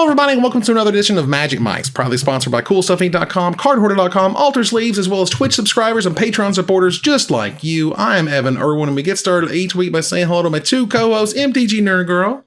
everybody, and welcome to another edition of Magic Mics, proudly sponsored by CoolStuffInc.com, CardHoarder.com, Alter Sleeves, as well as Twitch subscribers and Patreon supporters just like you. I am Evan Irwin, and we get started each week by saying hello to my two co-hosts, MTG Nerd Girl.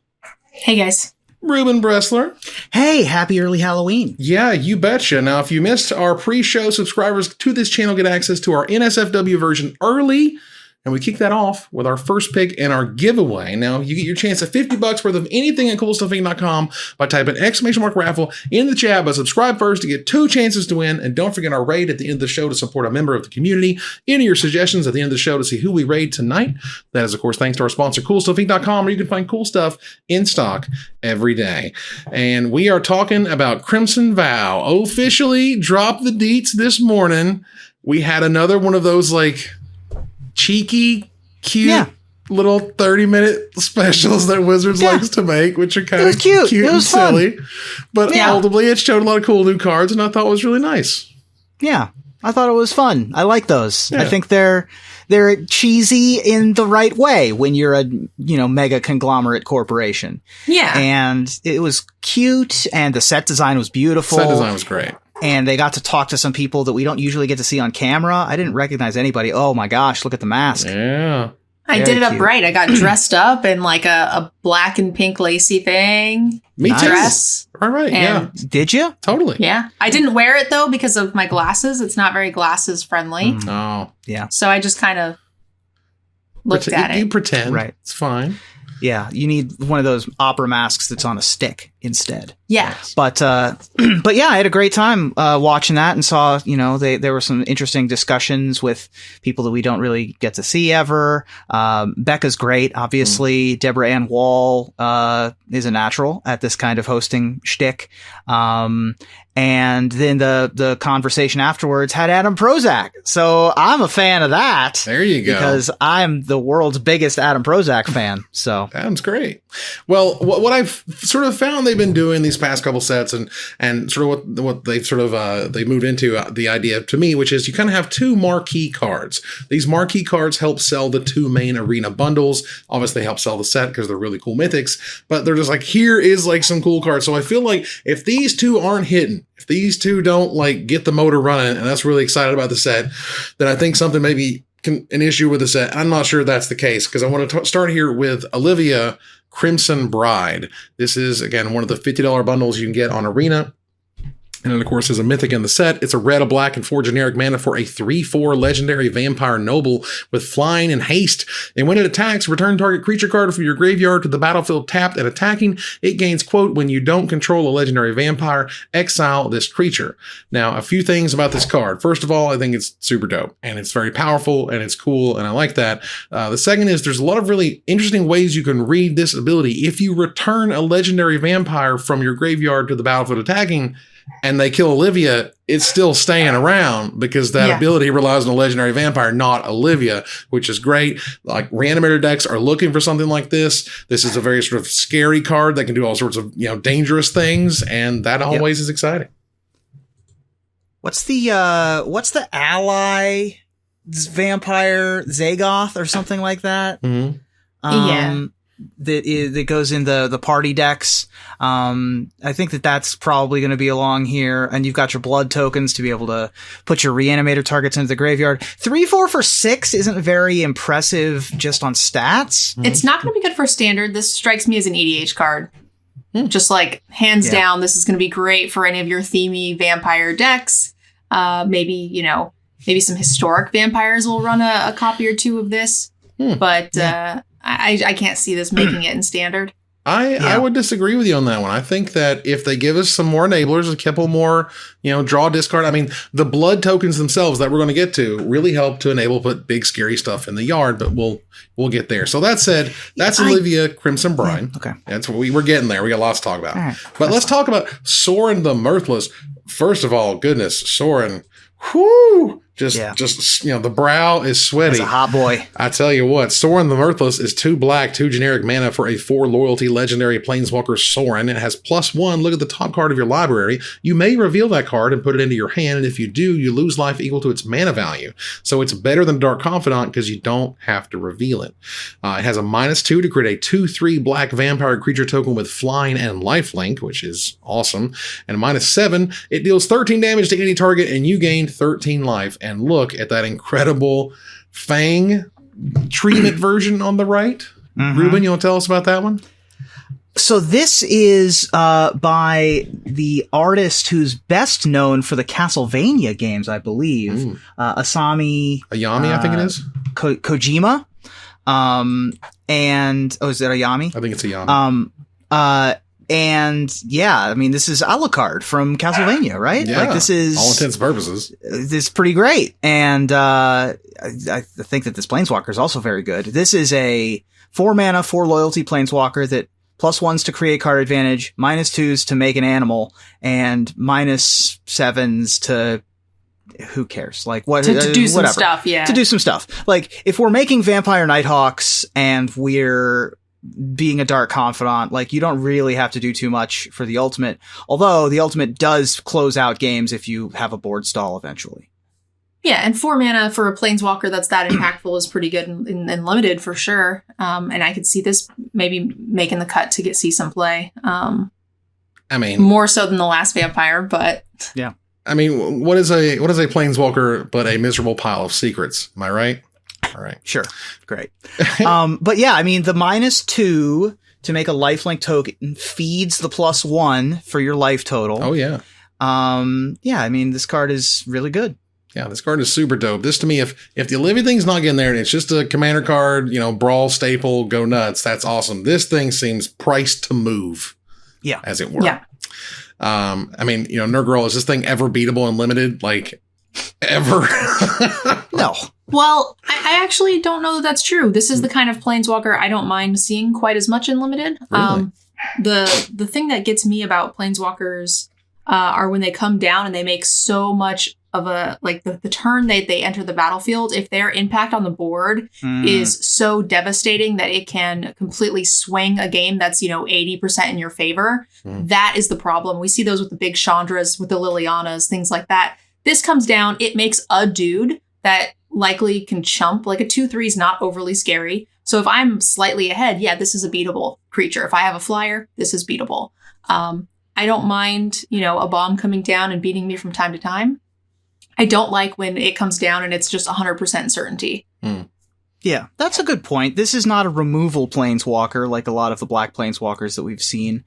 Hey, guys. Ruben Bressler. Hey, happy early Halloween. Yeah, you betcha. Now, if you missed our pre-show, subscribers to this channel get access to our NSFW version early. And we kick that off with our first pick and our giveaway. Now, you get your chance at $50 worth of anything at CoolStuffInc.com by typing !raffle in the chat, but subscribe first to get 2 chances to win. And don't forget our raid at the end of the show to support a member of the community. Enter your suggestions at the end of the show to see who we raid tonight. That is, of course, thanks to our sponsor, CoolStuffInc.com, where you can find cool stuff in stock every day. And we are talking about Crimson Vow. Officially dropped the deets this morning. We had another one of those, cheeky, cute, little 30-minute specials that Wizards likes to make, which are kind of cute and silly. But ultimately, it showed a lot of cool new cards, and I thought it was really nice. Yeah, I thought it was fun. I like those. Yeah. I think they're cheesy in the right way when you're a mega conglomerate corporation. Yeah, and it was cute, and the set design was beautiful. Set design was great. And they got to talk to some people that we don't usually get to see on camera. I didn't recognize anybody. Oh my gosh, look at the mask. Yeah. I did it up right. I got dressed up in a black and pink lacy thing. Me too. Dress. All right, yeah. Did you? Totally. Yeah. I didn't wear it, though, because of my glasses. It's not very glasses friendly. Oh. Yeah. So I just kind of looked at it. You pretend. Right. It's fine. Yeah, you need one of those opera masks that's on a stick instead. Yeah. But yeah, I had a great time watching that and saw, there were some interesting discussions with people that we don't really get to see ever. Becca's great, obviously. Deborah Ann Wall is a natural at this kind of hosting shtick. And then the conversation afterwards had Adam Prozac. So I'm a fan of that. There you go. Because I'm the world's biggest Adam Prozac fan. So Adam's great. Well, what I've sort of found they've been doing these past couple sets and sort of what they've sort of they moved into the idea to me, which is you kind of have 2 marquee cards. These marquee cards help sell the 2 main arena bundles. Obviously, they help sell the set because they're really cool mythics, but they're just here is some cool cards. So I feel like if these 2 aren't hitting, if these 2 don't get the motor running, and that's really excited about the set, then I think something maybe an issue with the set. I'm not sure that's the case, because I want to start here with Olivia Crimson Bride. This is, again, one of the $50 bundles you can get on Arena. And then, of course, there's a mythic in the set. It's a red, a black, and 4 generic mana for a 3/4 legendary vampire noble with flying and haste. And when it attacks, return target creature card from your graveyard to the battlefield tapped and attacking. It gains, quote, when you don't control a legendary vampire, exile this creature. Now, a few things about this card. First of all, I think it's super dope, and it's very powerful, and it's cool, and I like that. The second is there's a lot of really interesting ways you can read this ability. If you return a legendary vampire from your graveyard to the battlefield attacking, and they kill Olivia, it's still staying around because that ability relies on a legendary vampire, not Olivia, which is great. Reanimator decks are looking for something like this. This is a very sort of scary card that can do all sorts of, dangerous things, and that always is exciting. What's the ally vampire Zagoth or something like that? Mm-hmm. That goes in the party decks. I think that's probably going to be along here. And you've got your blood tokens to be able to put your reanimator targets into the graveyard. 3/4 for 6 isn't very impressive just on stats. It's not going to be good for standard. This strikes me as an EDH card. Just hands down, this is going to be great for any of your themey vampire decks. Maybe some historic vampires will run a copy or 2 of this. But I can't see this making it in standard. I would disagree with you on that one. I think that if they give us some more enablers, a couple more, draw, discard. I mean, the blood tokens themselves that we're going to get to really help to enable put big scary stuff in the yard, but we'll get there. So that said, that's Olivia Crimson Bride. Okay. That's what we're getting there. We got lots to talk about. Right, but let's talk about Sorin the Mirthless. First of all, goodness, Sorin. Whoo! Just the brow is sweaty. He's a hot boy. I tell you what, Sorin the Mirthless is 2 black, 2 generic mana for a 4 loyalty legendary planeswalker Sorin. It has +1. Look at the top card of your library. You may reveal that card and put it into your hand, and if you do, you lose life equal to its mana value. So it's better than Dark Confidant because you don't have to reveal it. It has a -2 to create a 2/3 black vampire creature token with flying and lifelink, which is awesome. And a -7, it deals 13 damage to any target, and you gain 13 life. And look at that incredible Fang treatment version on the right. Ruben, you want to tell us about that one? So this is by the artist who's best known for the Castlevania games, I believe. Ayami, I think it is. Kojima. And is it Ayami? I think it's Ayami. And yeah, I mean, this is Alucard from Castlevania, right? Yeah, like this is all intents and purposes. This is pretty great. And I think that this Planeswalker is also very good. This is a 4 mana, 4 loyalty Planeswalker that +1s to create card advantage, -2s to make an animal, and -7s to who cares? Like what to do some whatever. stuff, yeah. To do some stuff. Like if we're making Vampire Nighthawks and we're being a Dark Confidant, like you don't really have to do too much for the ultimate. Although the ultimate does close out games if you have a board stall eventually. Yeah, and 4 mana for a Planeswalker that's that impactful is pretty good and limited for sure. And I could see this maybe making the cut to see some play. I mean, more so than the last Vampire, but yeah. I mean, what is a Planeswalker but a miserable pile of secrets? Am I right? All right. Sure. Great. But yeah, I mean, the -2 to make a lifelink token feeds the +1 for your life total. Oh, yeah. Yeah, I mean, this card is really good. Yeah, this card is super dope. This to me, if the Olivia thing's not getting there and it's just a commander card, brawl staple, go nuts, that's awesome. This thing seems priced to move. Yeah. As it were. Yeah. I mean, Nerd Girl, is this thing ever beatable and limited? Like, ever? No. Well, I actually don't know that that's true. This is the kind of Planeswalker I don't mind seeing quite as much in limited. Really? The thing that gets me about Planeswalkers are when they come down and they make so much of a, like the turn they enter the battlefield, if their impact on the board is so devastating that it can completely swing a game that's, 80% in your favor, that is the problem. We see those with the big Chandras, with the Lilianas, things like that. This comes down, it makes a dude that likely can chump. Like a 2/3 is not overly scary. So if I'm slightly ahead, yeah, this is a beatable creature. If I have a flyer, this is beatable. I don't mind, a bomb coming down and beating me from time to time. I don't like when it comes down and it's just 100% certainty. Yeah, that's a good point. This is not a removal Planeswalker like a lot of the black Planeswalkers that we've seen.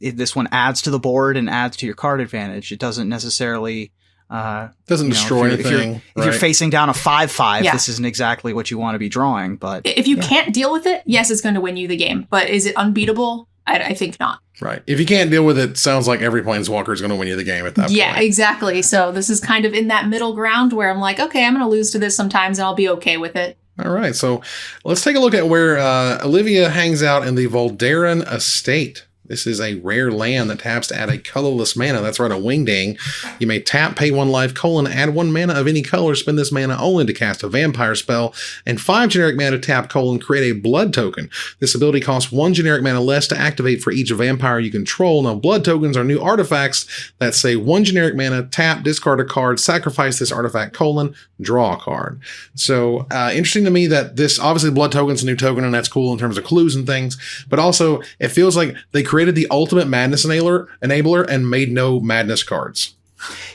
This one adds to the board and adds to your card advantage. It doesn't necessarily... doesn't destroy anything. If you're facing down a 5/5, Yeah. this isn't exactly what you want to be drawing. But if you can't deal with it, yes, it's going to win you the game. But is it unbeatable? I think not. Right. If you can't deal with it, sounds like every Planeswalker is going to win you the game at that point. Yeah, exactly. So this is kind of in that middle ground where I'm like, okay, I'm going to lose to this sometimes and I'll be okay with it. All right. So let's take a look at where Olivia hangs out in the Voldaren Estate. This is a rare land that taps to add a colorless mana. That's right, a Wingding. You may tap, pay 1 life, add 1 mana of any color, spend this mana only to cast a vampire spell, and 5 generic mana to tap, create a blood token. This ability costs 1 generic mana less to activate for each vampire you control. Now, blood tokens are new artifacts that say 1 generic mana, tap, discard a card, sacrifice this artifact, draw a card. So, interesting to me that this, obviously, blood token's a new token, and that's cool in terms of clues and things, but also, it feels like they created the ultimate madness enabler and made no madness cards.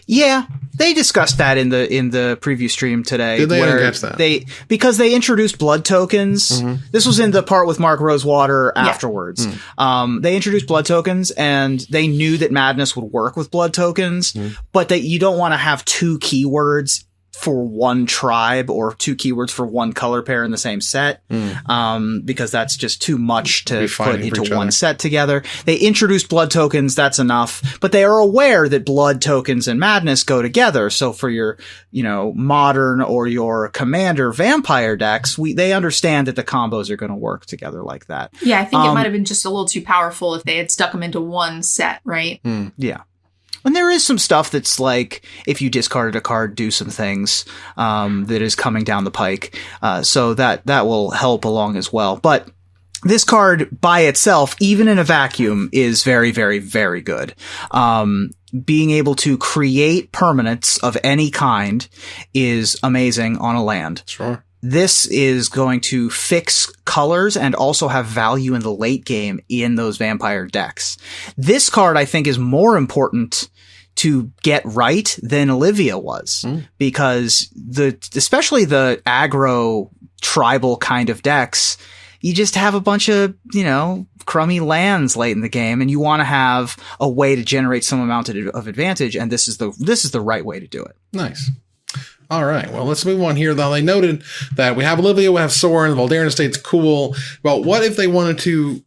Yeah, they discussed that in the preview stream today. Did they? I didn't catch that. Because they introduced blood tokens. This was in the part with Mark Rosewater afterwards. They introduced blood tokens, and they knew that madness would work with blood tokens, but that you don't want to have 2 keywords for 1 tribe or 2 keywords for 1 color pair in the same set, because that's just too much to put into one set together. They introduced blood tokens, that's enough, but they are aware that blood tokens and madness go together. So for your, modern or your commander vampire decks, they understand that the combos are going to work together like that. Yeah, I think it might have been just a little too powerful if they had stuck them into one set, right? Yeah. And there is some stuff that's like, if you discarded a card, do some things that is coming down the pike. So that will help along as well. But this card by itself, even in a vacuum, is very, very, very good. Being able to create permanents of any kind is amazing on a land. Sure. This is going to fix colors and also have value in the late game in those vampire decks. This card, I think, is more important to get right than Olivia was, because especially the aggro tribal kind of decks, you just have a bunch of, crummy lands late in the game, and you want to have a way to generate some amount of advantage, and this is the right way to do it. Nice. All right, well, let's move on here. Now, they noted that we have Olivia, we have Sorin, the Voldaren Estate's cool. But what if they wanted to,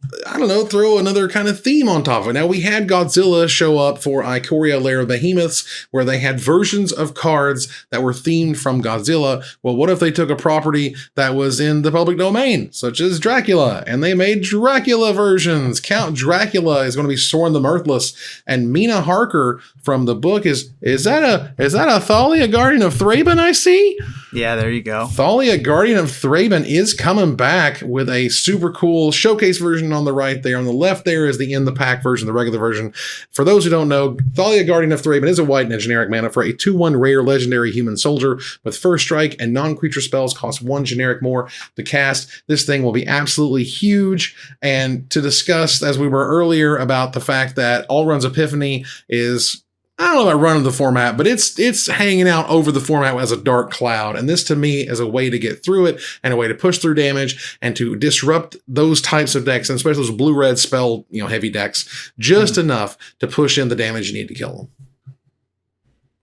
throw another kind of theme on top of it? Now, we had Godzilla show up for Ikoria Lair of Behemoths, where they had versions of cards that were themed from Godzilla. Well, what if they took a property that was in the public domain, such as Dracula, and they made Dracula versions? Count Dracula is going to be Sorin the Mirthless, and Mina Harker from the book is that a Thalia Guardian of Thraben I see? Yeah, there you go. Thalia Guardian of Thraben is coming back with a super cool showcase version on the right there. On the left there is the in the pack version, the regular version. For those who don't know, Thalia Guardian of Thraben is a white and generic mana for a 2/1 rare legendary human soldier with first strike, and non-creature spells cost 1 generic more to cast. This thing will be absolutely huge. And to discuss, as we were earlier, about the fact that Alrund's Epiphany is, I don't know about running the format, but it's hanging out over the format as a dark cloud. And this, to me, is a way to get through it and a way to push through damage and to disrupt those types of decks, and especially those blue-red spell, heavy decks, just enough to push in the damage you need to kill them.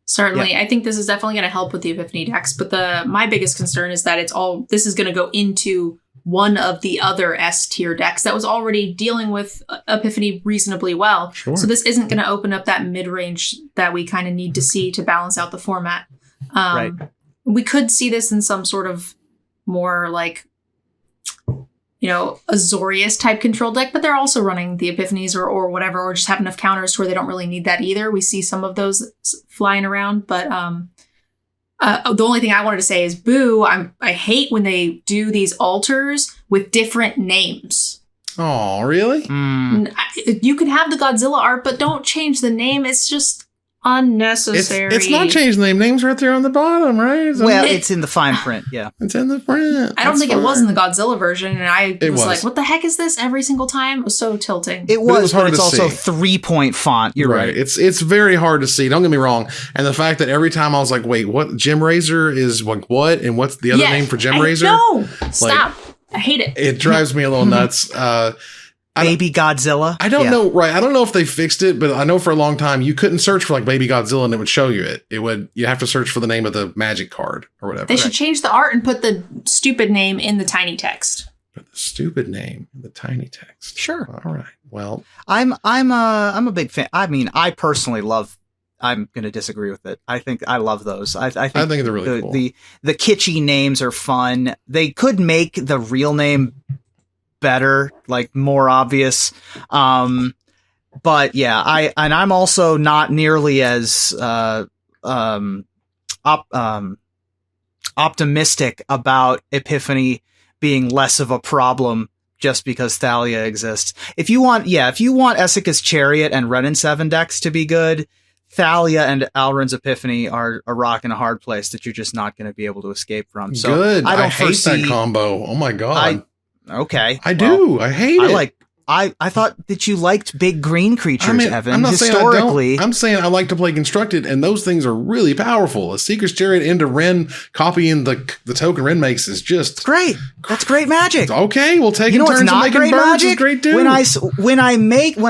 Certainly. Yeah. I think this is definitely going to help with the Epiphany decks, but my biggest concern is that this is going to go into one of the other S tier decks that was already dealing with Epiphany reasonably well. Sure. So this isn't going to open up that mid-range that we kind of need to see to balance out the format. Right. We could see this in some sort of more like, Azorius type control deck, but they're also running the Epiphanies or whatever, or just have enough counters to where they don't really need that either. We see some of those flying around, but the only thing I wanted to say is, boo, I hate when they do these altars with different names. Oh, really? You can have the Godzilla art, but don't change the name. It's just unnecessary. It's not changing the name. Name's right there on the bottom, right? It's in the fine print, yeah. It's in the print. I don't think it was in the Godzilla version, and I was like, what the heck is this every single time? It was so tilting. It was hard, but it's also 3-point font. You're right. It's very hard to see. Don't get me wrong. And the fact that every time I was like, wait, what? Gem Razor is like what? And what's the other name for Gem Razor? No, stop. I hate it. It drives me a little nuts. Baby Godzilla. I don't know. Right. I don't know if they fixed it, but I know for a long time you couldn't search for like Baby Godzilla and it would show you it. You have to search for the name of the magic card or whatever. They should change the art and put the stupid name in the tiny text. Put the stupid name in the tiny text. Sure. All right. Well, I'm a big fan. I mean, I personally love. I'm going to disagree with it. I love those. I think they're really cool. The kitschy names are fun. They could make the real name better, like more obvious. But yeah, I'm also not nearly as optimistic about Epiphany being less of a problem just because Thalia exists. If you want Essica's Chariot and Ren and 7 decks to be good, Thalia and Alrund's Epiphany are a rock in a hard place that you're just not going to be able to escape from. So good. I hate that combo. Oh my god. Okay. I do. I hate it. I thought that you liked big green creatures, Evan. I'm not historically. saying I don't. I'm saying I like to play constructed, and those things are really powerful. A Seeker's Chariot into Ren, copying the token Ren makes is just great. That's great magic. Okay, we'll take turns and making great birds magic? Is great too. When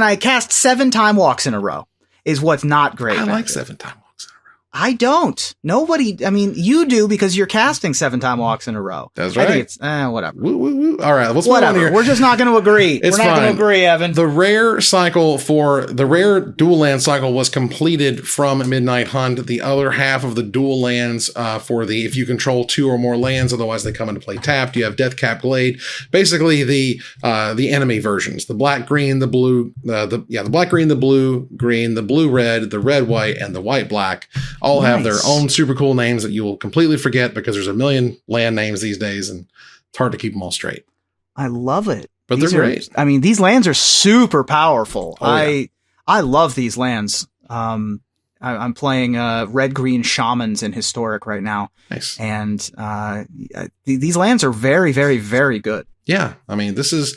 I cast 7 time walks in a row is what's not great. I like 7 time walks in a row. I don't. Nobody. I mean, you do because you're casting 7 time walks in a row. That's right. I think it's whatever. Woo, woo, woo. All right, let's Whatever. move on here. We're just not going to agree. It's We're not going to agree, Evan. The rare cycle for the rare dual land cycle was completed from Midnight Hunt. The other half of the dual lands for the if you control 2 or more lands, otherwise they come into play tapped. You have Deathcap Blade, basically the enemy versions, the black green, the blue, the black green, the blue green, the blue red, the red white, and the white black. All have their own super cool names that you will completely forget because there's a million land names these days and it's hard to keep them all straight. I love it. But they're great. I mean, these lands are super powerful. Oh, I love these lands. I'm playing red-green shamans in Historic right now. Nice. And these lands are very, very, very good. Yeah. I mean, this is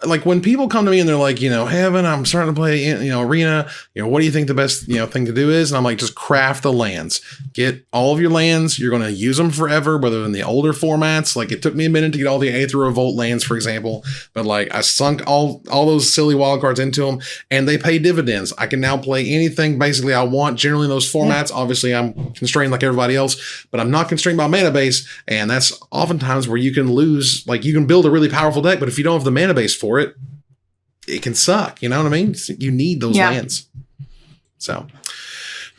like when people come to me and they're like, hey, Evan, I'm starting to play, Arena. What do you think the best, thing to do is? And I'm like, just craft the lands. Get all of your lands. You're going to use them forever, whether in the older formats. Like it took me a minute to get all the Aether Revolt lands, for example. But like I sunk all those silly wild cards into them and they pay dividends. I can now play anything basically I want generally in those formats. Yeah. Obviously, I'm constrained like everybody else, but I'm not constrained by mana base. And that's oftentimes where you can lose. Like you can build a really powerful deck, but if you don't have the mana base for it can suck. You know what I mean? You need those lands. So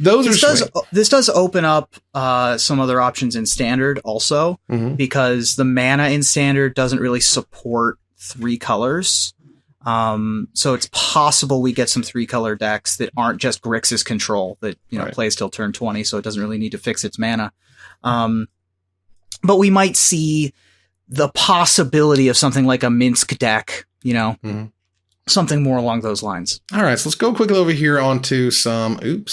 this does open up some other options in Standard also, because the mana in Standard doesn't really support 3 colors. So it's possible we get some 3-color decks that aren't just Grixis control that plays till turn 20, so it doesn't really need to fix its mana. But we might see the possibility of something like a Minsk deck, something more along those lines. All right, so let's go quickly over here onto some. There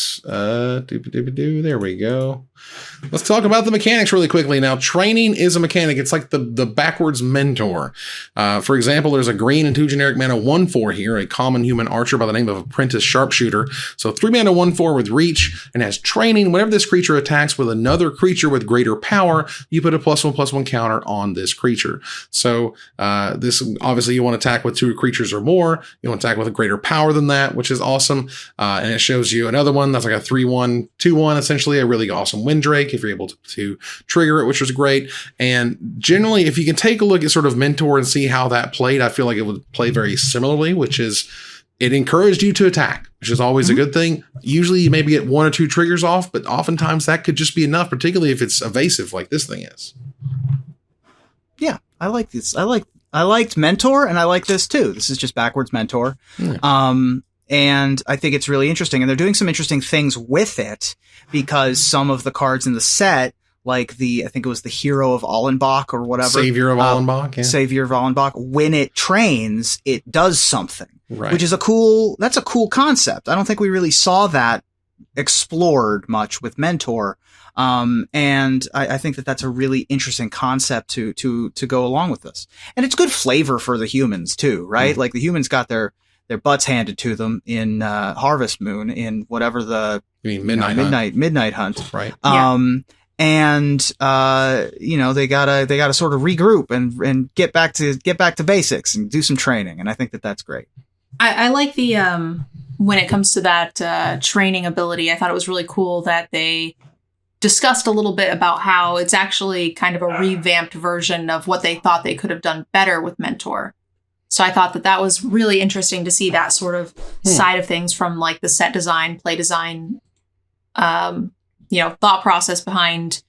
we go. Let's talk about the mechanics really quickly. Now, training is a mechanic. It's like the backwards mentor. For example, there's a green and 2 generic mana 1/4 here, a common human archer by the name of Apprentice Sharpshooter. So 3 mana 1/4 with reach and has training. Whenever this creature attacks with another creature with greater power, you put a +1/+1 counter on this creature. So this obviously you want to attack with 2 creatures or more. You want to attack with a greater power than that, which is awesome. And it shows you another one that's like a 3/1, 2/1, essentially a really awesome Windrake if you're able to trigger it, which was great. And generally, if you can take a look at sort of Mentor and see how that played, I feel like it would play very similarly, which is it encouraged you to attack, which is always a good thing. Usually you maybe get 1 or 2 triggers off, but oftentimes that could just be enough, particularly if it's evasive like this thing is. Yeah, I like this. I liked Mentor, and I like this too. This is just backwards Mentor. And I think it's really interesting. And they're doing some interesting things with it because some of the cards in the set, like I think it was the Hero of All Unblock or whatever. Savior of All Unblock, yeah. Savior of All Unblock. When it trains, it does something. Right. Which is that's a cool concept. I don't think we really saw that explored much with Mentor. And I think that's a really interesting concept to go along with this. And it's good flavor for the humans too, right? Like the humans got their butts handed to them in Harvest Moon in whatever Midnight Hunt. Right. And they gotta sort of regroup and get back to basics and do some training. And I think that's great. I like the when it comes to that training ability, I thought it was really cool that they discussed a little bit about how it's actually kind of a revamped version of what they thought they could have done better with Mentor. So I thought that was really interesting to see that sort of side of things from like the set design, play design, thought process behind,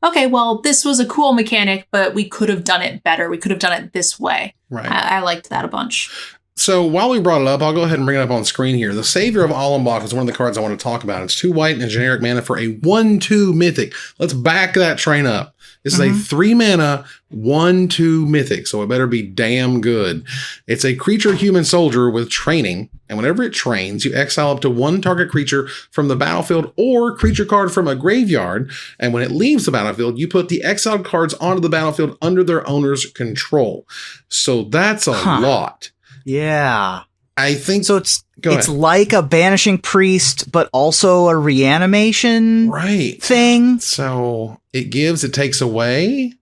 okay, well, this was a cool mechanic, but we could have done it better. We could have done it this way. Right. I liked that a bunch. So while we brought it up, I'll go ahead and bring it up on screen here. The Savior of All Unblock is one of the cards I want to talk about. It's 2 white and a generic mana for a 1/2 mythic. Let's back that train up. This is a 3 mana 1/2 mythic, so it better be damn good. It's a creature human soldier with training, and whenever it trains, you exile up to 1 target creature from the battlefield or creature card from a graveyard, and when it leaves the battlefield, you put the exiled cards onto the battlefield under their owner's control. So that's a lot. Yeah. I think so. It's like a Banishing Priest, but also a reanimation thing. So it takes away.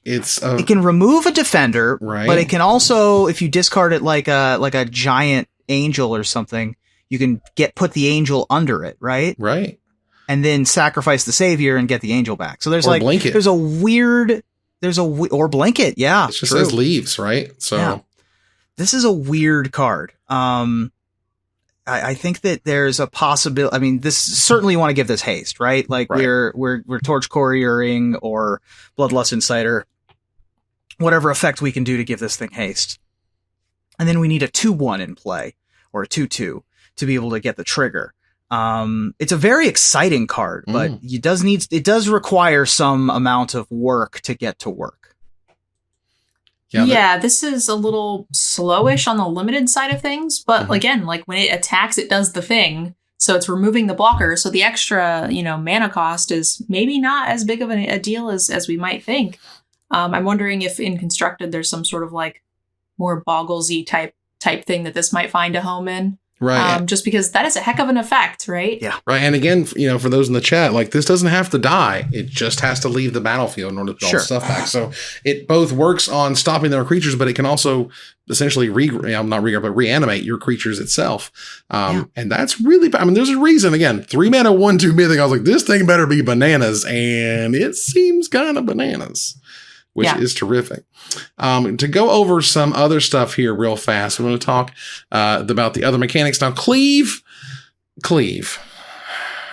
It can remove a defender, right? But it can also, if you discard it like a giant angel or something, you can put the angel under it, right? Right. and then sacrifice the savior and get the angel back. So there's Or like blanket. there's a weird or blanket. Yeah, It just true. says leaves, right? So Yeah. This is a weird card. I think that there's a possibility. I mean, this certainly you want to give this haste, right? Like Right. we're Torch Couriering or Bloodlust Insider, whatever effect we can do to give this thing haste. And then we need a 2/1 in play or a 2/2 to be able to get the trigger. It's a very exciting card, but it does require some amount of work to get to work. Yeah, this is a little slowish on the limited side of things, but again, like when it attacks, it does the thing. So it's removing the blocker. So the extra, mana cost is maybe not as big of a deal as we might think. I'm wondering if in Constructed there's some sort of like more Bogglesy type thing that this might find a home in. Right. Just because that is a heck of an effect, right? Yeah. Right. And again, for those in the chat, like this doesn't have to die. It just has to leave the battlefield in order to put all the stuff back. So it both works on stopping their creatures, but it can also essentially reanimate your creatures itself. And that's really, there's a reason, again, 3 mana, 1/2 mythic. I was like, this thing better be bananas. And it seems kind of bananas, which is terrific. To go over some other stuff here real fast, I'm going to talk about the other mechanics. Now, Cleave.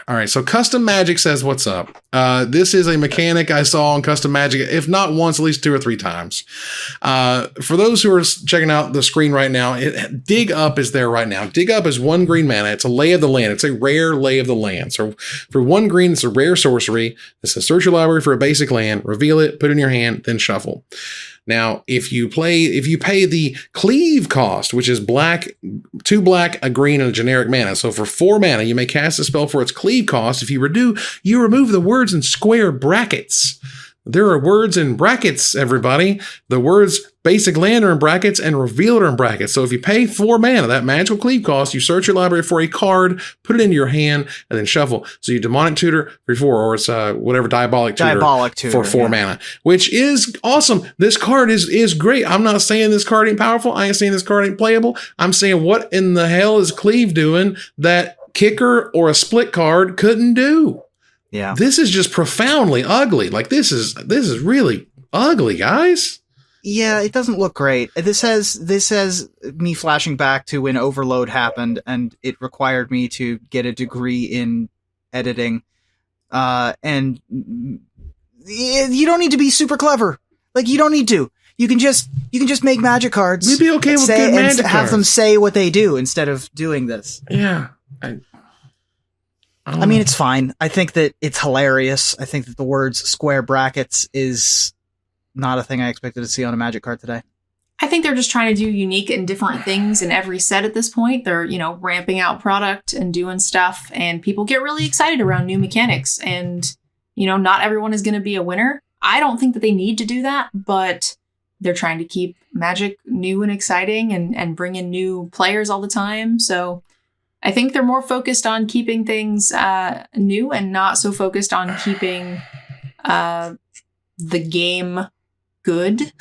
All right, so Custom Magic says, what's up? This is a mechanic I saw on Custom Magic, if not once, at least 2 or 3 times. For those who are checking out the screen right now, Dig Up is there right now. Dig Up is 1 green mana. It's a Lay of the Land. It's a rare Lay of the Land. So for 1 green, it's a rare sorcery. It says, search your library for a basic land, reveal it, put it in your hand, then shuffle. Now, if you pay the Cleave cost, which is 2 black, a green, and a generic mana. So for 4 mana, you may cast a spell for its Cleave cost. If you you remove the words in square brackets. There are words in brackets, everybody. The words basic land are in brackets and reveal are in brackets. So if you pay 4 mana, that magical Cleave cost, you search your library for a card, put it into your hand, and then shuffle. So you Demonic Tutor for 4, or it's whatever Diabolic Tutor for 4 mana, which is awesome. This card is great. I'm not saying this card ain't powerful. I ain't saying this card ain't playable. I'm saying what in the hell is Cleave doing that Kicker or a split card couldn't do? Yeah. This is just profoundly ugly. Like this is really ugly, guys. Yeah, it doesn't look great. This has me flashing back to when Overload happened and it required me to get a degree in editing. And you don't need to be super clever. Like you don't need to. You can just make magic cards. We'd be okay with good magic have cards. them say what they do instead of doing this. Yeah. I mean, it's fine. I think that it's hilarious. I think that the words square brackets is not a thing I expected to see on a Magic card today. I think they're just trying to do unique and different things in every set at this point. They're, ramping out product and doing stuff, and people get really excited around new mechanics. And, not everyone is going to be a winner. I don't think that they need to do that, but they're trying to keep Magic new and exciting and bring in new players all the time. So I think they're more focused on keeping things new and not so focused on keeping the game good.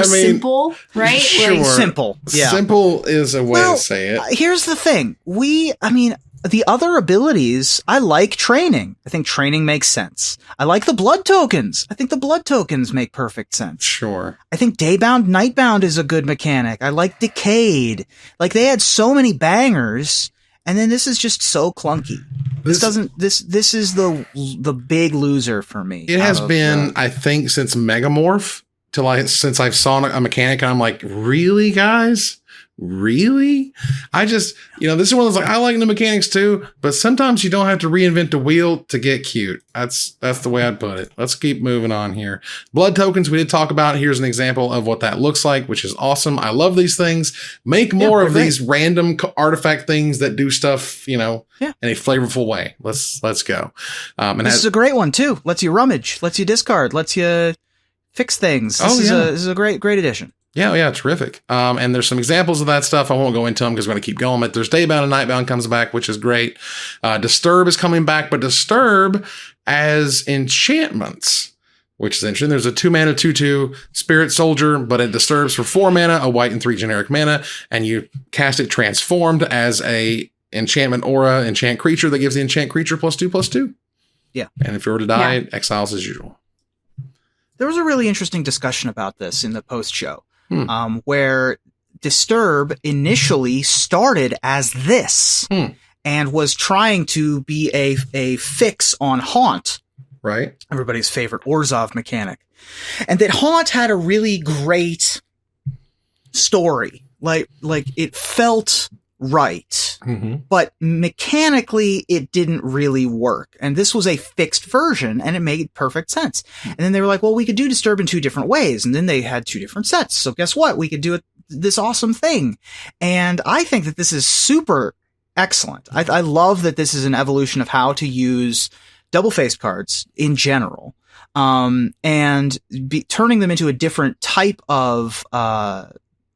Simple, right? Sure. Like, Simple. Yeah. Simple is a way to say it. Here's the thing. The other abilities, I like training. I think training makes sense. I like the blood tokens. I think the blood tokens make perfect sense. Sure. I think Daybound, Nightbound is a good mechanic. I like Decayed. Like they had so many bangers, and then this is just so clunky. This is the big loser for me. It has been, I think, since Megamorph since I've saw a mechanic and I'm like, really, guys? Really? I just, this is one of those, like, I like the mechanics too, but sometimes you don't have to reinvent the wheel to get cute. That's the way I'd put it. Let's keep moving on here. Blood tokens we did talk about. Here's an example of what that looks like, which is awesome. I love these things. Make more of these random artifact things that do stuff, in a flavorful way. Let's go. And this is a great one too. Lets you rummage, lets you discard, lets you fix things. This is a great addition. Yeah, terrific. And there's some examples of that stuff. I won't go into them because we're going to keep going. But there's Daybound and Nightbound comes back, which is great. Disturb is coming back, but Disturb as enchantments, which is interesting. There's a 2-mana 2/2 Spirit Soldier, but it disturbs for 4 mana, a white and 3 generic mana, and you cast it transformed as a enchantment aura, enchant creature that gives the enchant creature +2/+2. Yeah. And if you were to die, it exiles as usual. There was a really interesting discussion about this in the post-show, where Disturb initially started as this and was trying to be a fix on Haunt. Right. Everybody's favorite Orzhov mechanic. And that Haunt had a really great story. Like it felt right, but mechanically it didn't really work. And this was a fixed version and it made perfect sense. And then they were like, well, we could do Disturb in 2 different ways. And then they had 2 different sets. So guess what? We could do this awesome thing. And I think that this is super excellent. I love that this is an evolution of how to use double-faced cards in general. And turning them into a different type of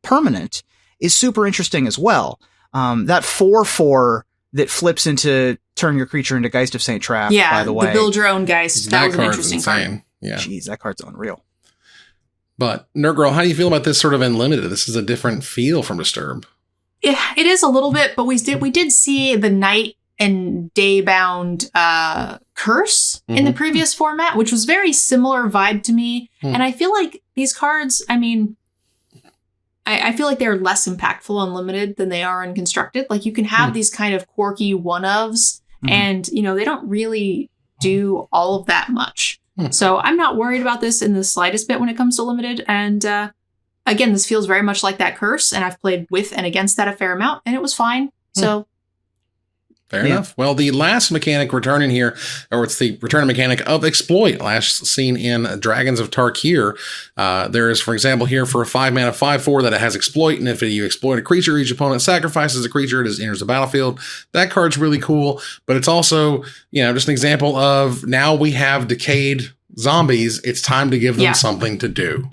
permanent is super interesting as well. That 4/4 that flips into turn your creature into Geist of St. Traff, by the way. The build your own Geist. That was an interesting card. Yeah. Jeez, that card's unreal. But, Nerd Girl, how do you feel about this sort of Unlimited? This is a different feel from Disturb. Yeah, it is a little bit, but we did see the night and day bound curse in the previous format, which was very similar vibe to me. And I feel like these cards, I mean, I feel like they're less impactful Unlimited than they are in Constructed. Like you can have these kind of quirky one-ofs and, you know, they don't really do all of that much. So I'm not worried about this in the slightest bit when it comes to Limited. And again, this feels very much like that curse. And I've played with and against that a fair amount and it was fine. So fair enough. Well, the last mechanic returning here, or it's the return mechanic of Exploit, last seen in Dragons of Tarkir. There is, for example, here for a 5-mana 5/4 that it has Exploit, and if you exploit a creature, each opponent sacrifices a creature, it enters the battlefield. That card's really cool, but it's also, you know, just an example of now we have decayed zombies. It's time to give them something to do.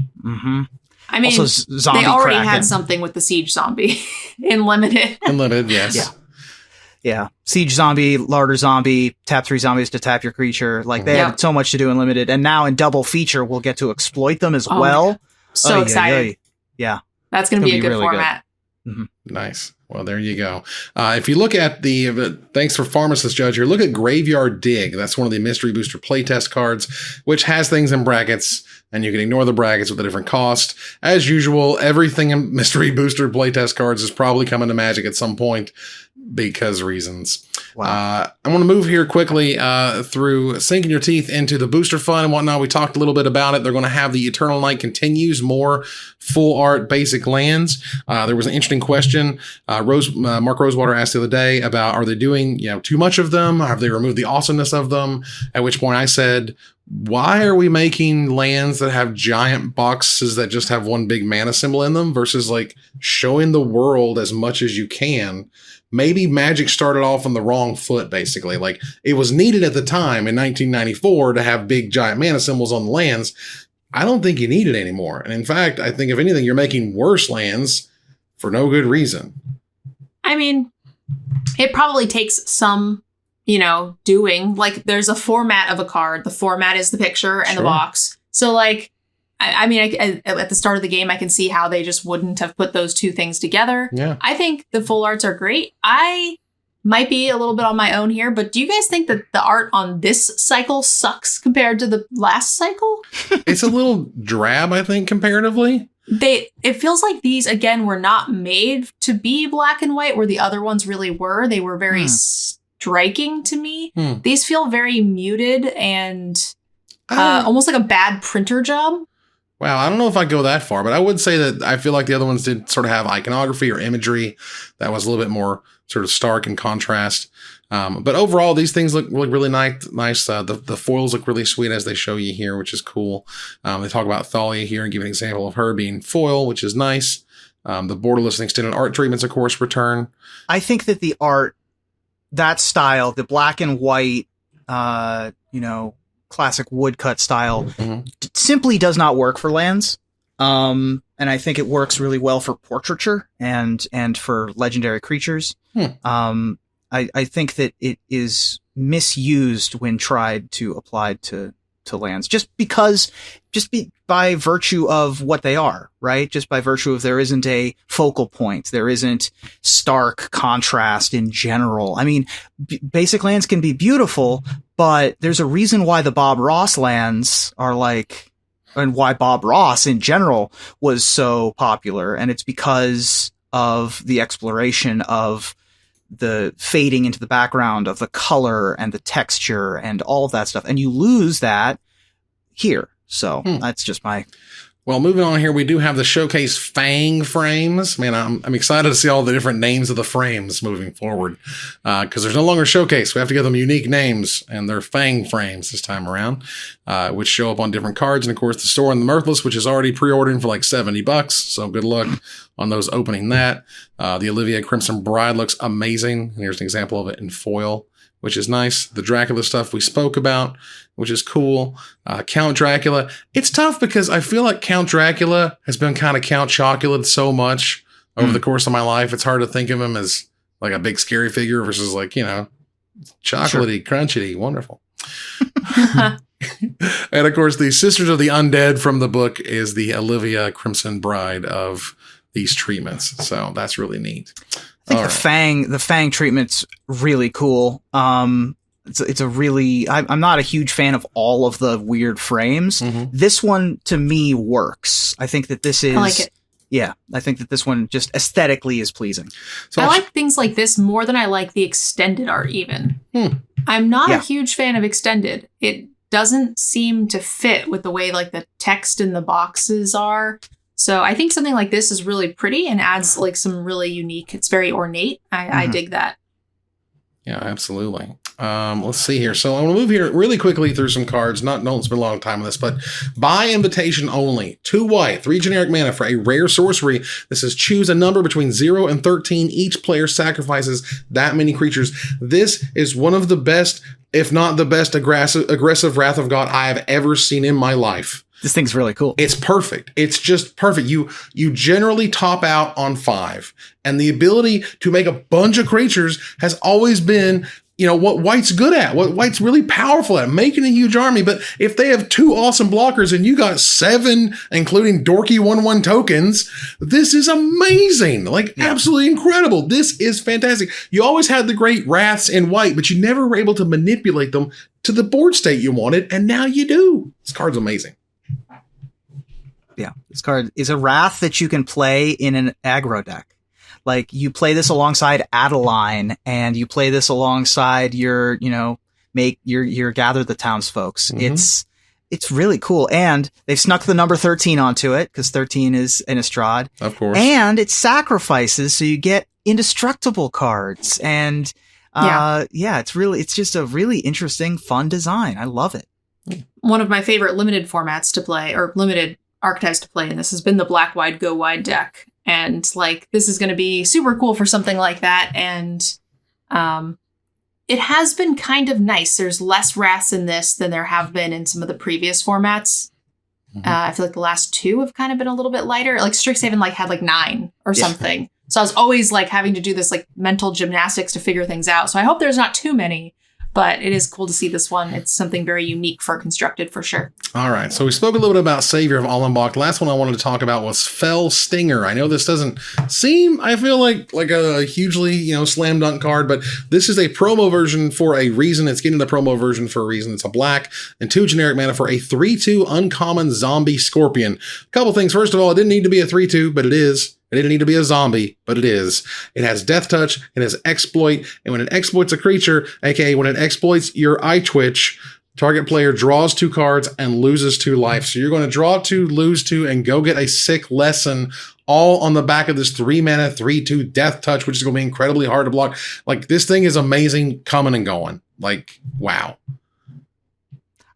I mean, they already had something with the Siege Zombie in Limited. In Limited, yes. Yeah. Siege Zombie, Larder Zombie, tap 3 zombies to tap your creature. Like they had so much to do in Limited. And now in Double Feature, we'll get to exploit them as well. So excited. Yeah. That's going to be a good really format. Good. Nice. Well, there you go. If you look at thanks for Pharmacist Judge here, look at Graveyard Dig. That's one of the Mystery Booster playtest cards, which has things in brackets, and you can ignore the brackets with a different cost. As usual, everything in Mystery Booster playtest cards is probably coming to Magic at some point because reasons. Wow. I want to move here quickly through sinking your teeth into the booster fun and whatnot. We talked a little bit about it. They're going to have the Eternal Night Continues, more full art basic lands. There was an interesting question. Mark Rosewater asked the other day about, are they doing too much of them? Have they removed the awesomeness of them? At which point I said, why are we making lands that have giant boxes that just have one big mana symbol in them versus like showing the world as much as you can? Maybe Magic started off on the wrong foot, basically. Like, it was needed at the time in 1994 to have big giant mana symbols on the lands. I don't think you need it anymore. And in fact, I think if anything, you're making worse lands for no good reason. I mean, it probably takes some, doing. Like, there's a format of a card. The format is the picture and the box. So, like, I mean, at the start of the game, I can see how they just wouldn't have put those two things together. Yeah. I think the full arts are great. I might be a little bit on my own here, but do you guys think that the art on this cycle sucks compared to the last cycle? It's a little drab, I think, comparatively. It feels like these, again, were not made to be black and white, where the other ones really were. They were very striking to me. These feel very muted and almost like a bad printer job. Wow, I don't know if I'd go that far, but I would say that I feel like the other ones did sort of have iconography or imagery that was a little bit more sort of stark in contrast. But overall, these things look really nice. The foils look really sweet as they show you here, which is cool. They talk about Thalia here and give an example of her being foil, which is nice. The borderless and extended art treatments, of course, return. I think that the art, that style, the black and white, classic woodcut style simply does not work for lands. And I think it works really well for portraiture and for legendary creatures. I think that it is misused when tried to apply to to lands by virtue of what they are, right? Just by virtue of there isn't a focal point. There isn't stark contrast in general. I mean, basic lands can be beautiful, but there's a reason why the Bob Ross lands are like, and why Bob Ross in general was so popular. And it's because of the exploration of the fading into the background of the color and the texture and all of that stuff. And you lose that here. So that's just my... Well, moving on here, we do have the showcase Fang frames. Man, I'm excited to see all the different names of the frames moving forward, because there's no longer showcase. We have to give them unique names, and they're Fang frames this time around, which show up on different cards. And of course, the Sorin the Mirthless, which is already pre-ordering for like $70. So good luck on those opening that. The Olivia Crimson Bride looks amazing. And here's an example of it in foil, which is nice. The Dracula stuff we spoke about, which is cool. Count Dracula. It's tough because I feel like Count Dracula has been kind of Count Chocolate so much over the course of my life. It's hard to think of him as like a big scary figure versus like, chocolatey, crunchy, wonderful. And of course, the Sisters of the Undead from the book is the Olivia Crimson Bride of these treatments. So that's really neat. I think the Fang treatment's really cool. It's a really, I'm not a huge fan of all of the weird frames. This one to me works. I think that this is, I like it. Yeah, I think that this one just aesthetically is pleasing. So I like things like this more than I like the extended art even. I'm not a huge fan of extended. It doesn't seem to fit with the way like the text in the boxes are. So I think something like this is really pretty and adds like some really unique, it's very ornate. I dig that. Yeah, absolutely. Let's see here. So I'm going to move here really quickly through some cards. Don't spend a long time on this, but by invitation only. 2 white, 3 generic mana for a rare sorcery. This is choose a number between 0 and 13. Each player sacrifices that many creatures. This is one of the best, if not the best, aggressive Wrath of God I have ever seen in my life. This thing's really cool. It's perfect. It's just perfect. You generally top out on 5, and the ability to make a bunch of creatures has always been, what White's good at, what White's really powerful at, making a huge army. But if they have 2 awesome blockers and you got 7, including dorky 1/1 tokens, this is amazing. Absolutely incredible. This is fantastic. You always had the great Wraths in White, but you never were able to manipulate them to the board state you wanted, and now you do. This card's amazing. Yeah, this card is a Wrath that you can play in an aggro deck. Like, you play this alongside Adeline, and you play this alongside your Gather the Townsfolk. It's really cool. And they've snuck the number 13 onto it, because 13 is an Estrade. Of course. And it sacrifices, so you get indestructible cards. And it's just a really interesting, fun design. I love it. One of my favorite limited formats to play, or limited archetypes to play in this, has been the black wide go wide deck, and this is going to be super cool for something like that. And it has been kind of nice. There's less wraths in this than there have been in some of the previous formats. I feel like the last 2 have kind of been a little bit lighter. Like Strixhaven had 9 or something. So I was always having to do this mental gymnastics to figure things out. So I hope there's not too many. But it is cool to see this one. It's something very unique for Constructed, for sure. All right. So we spoke a little bit about Savior of All Unblock. The last one I wanted to talk about was Fell Stinger. I know this doesn't seem, I feel like a hugely, slam dunk card, but this is a promo version for a reason. It's getting the promo version for a reason. It's a black and 2 generic mana for a 3/2 uncommon zombie scorpion. A couple things. First of all, it didn't need to be a 3/2, but it is. It didn't need to be a zombie, but it is. It has Death Touch, it has Exploit, and when it exploits a creature, aka when it exploits your eye twitch, target player draws 2 cards and loses 2 life. So you're going to draw 2, lose 2, and go get a sick lesson, all on the back of this 3 mana, 3/2 Death Touch, which is going to be incredibly hard to block. This thing is amazing, coming and going. Wow.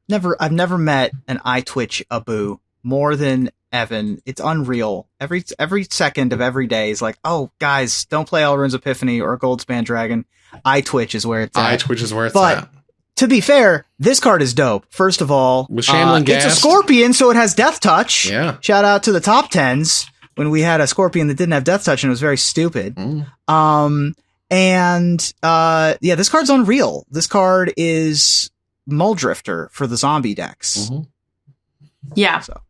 I've never met an eye twitch Abu more than Evan. It's unreal. Every second of every day is oh, guys, don't play Elrond's Epiphany or Goldspan Dragon. Eye twitch is where it's at. Eye twitch is where it's but, at. To be fair, this card is dope. First of all, with Shambling it's a Scorpion, so it has Death Touch. Yeah. Shout out to the top 10s when we had a Scorpion that didn't have Death Touch and it was very stupid. This card's unreal. This card is Muldrifter for the zombie decks. Mm-hmm. Yeah. So.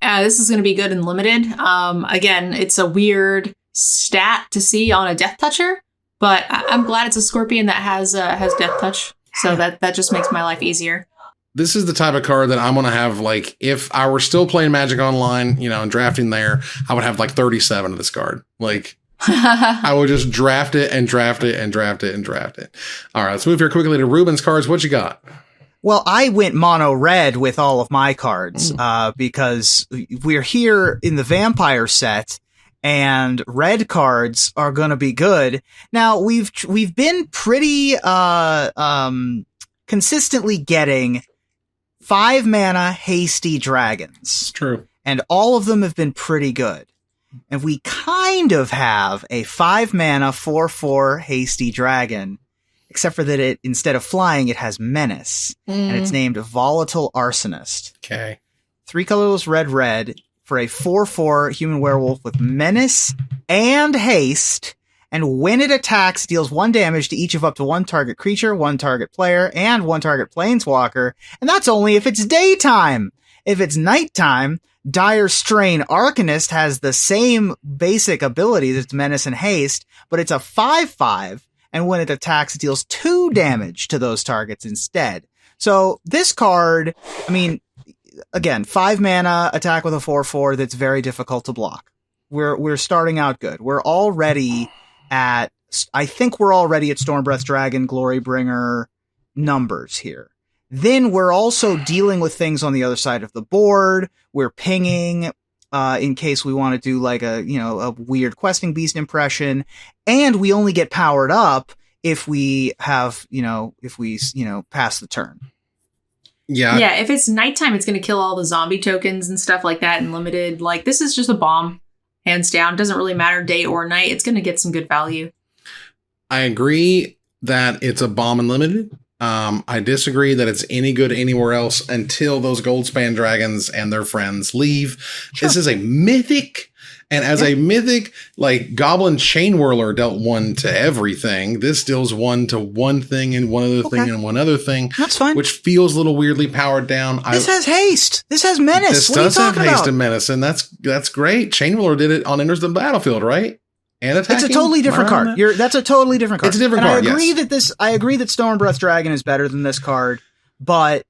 This is going to be good in limited. Again, it's a weird stat to see on a Death Toucher, but I'm glad it's a Scorpion that has Death Touch. So that just makes my life easier. This is the type of card that I'm going to have, like, if I were still playing Magic Online, and drafting there, I would have like 37 of this card. Like, I would just draft it and draft it and draft it and draft it. All right, let's move here quickly to Ruben's cards. What you got? Well, I went mono red with all of my cards, because we're here in the vampire set and red cards are going to be good. Now we've been pretty, consistently getting 5 mana hasty dragons. It's true. And all of them have been pretty good. And we kind of have a 5 mana 4/4 hasty dragon, except for that it, instead of flying, it has menace. And it's named Volatile Arsonist. Okay. 3 colorless red for a 4/4 human werewolf with menace and haste. And when it attacks, it deals 1 damage to each of up to 1 target creature, 1 target player, and 1 target planeswalker. And that's only if it's daytime. If it's nighttime, Dire Strain Arcanist has the same basic abilities. It's menace and haste, but it's a 5/5. And when it attacks, it deals 2 damage to those targets instead. So this card, I mean, again, 5 mana attack with a 4/4 that's very difficult to block. We're starting out good. I think we're already at Stormbreath Dragon, Glorybringer numbers here. Then we're also dealing with things on the other side of the board. We're pinging, in case we want to do like a weird questing beast impression. And we only get powered up if we have, pass the turn. Yeah. Yeah. If it's nighttime, it's going to kill all the zombie tokens and stuff like that in limited. Like, this is just a bomb. Hands down. Doesn't really matter day or night. It's going to get some good value. I agree that it's a bomb and limited. I disagree that it's any good anywhere else until those Goldspan dragons and their friends leave. Sure. This is a mythic. And as a mythic, like Goblin Chain Whirler dealt 1 to everything. This deals 1 to one thing and one other thing and one other thing. That's fine. Which feels a little weirdly powered down. This has haste. This has menace. This does have haste and menace, and that's great. Chain Whirler did it on Enters the Battlefield, right? And attacking. It's a totally different card. That's a totally different card. It's a different card. I agree that Stormbreath Dragon is better than this card, but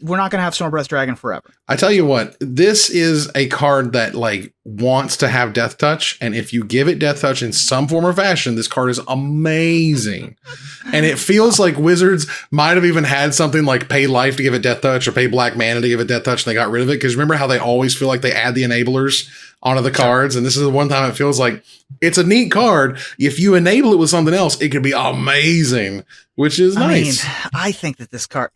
we're not going to have Stormbreath Dragon forever. I tell you what, this is a card that like wants to have Death Touch, and if you give it Death Touch in some form or fashion, this card is amazing. And it feels like Wizards might have even had something like pay life to give it Death Touch or pay black mana to give it Death Touch, and they got rid of it. Because remember how they always feel like they add the enablers onto the cards, and this is the one time it feels like it's a neat card. If you enable it with something else, it could be amazing, which is nice. I think that this card,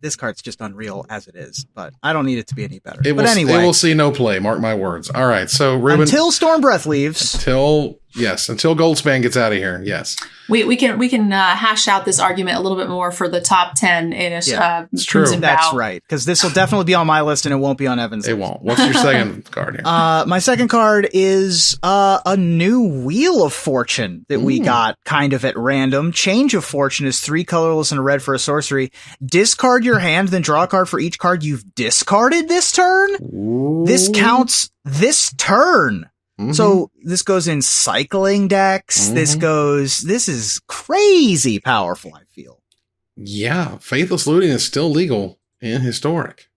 this card's just unreal as it is, but I don't need it to be any better. It will see no play. Mark my words. All right, so Ruben, until Stormbreath leaves, until Goldspan gets out of here. Yes, we can hash out this argument a little bit more for the top 10 in a it's true. That's right, because this will definitely be on my list and it won't be on Evan's. It won't. What's your second card here? My second card is a new Wheel of Fortune that we got kind of at random. Change of Fortune is 3 colorless and a red for a sorcery. Discard your hand, then draw a card for each card you've discarded this turn. Ooh. This counts this turn. Mm-hmm. So this goes in cycling decks. Mm-hmm. This is crazy powerful, I feel. Yeah. Faithless Looting is still legal in Historic.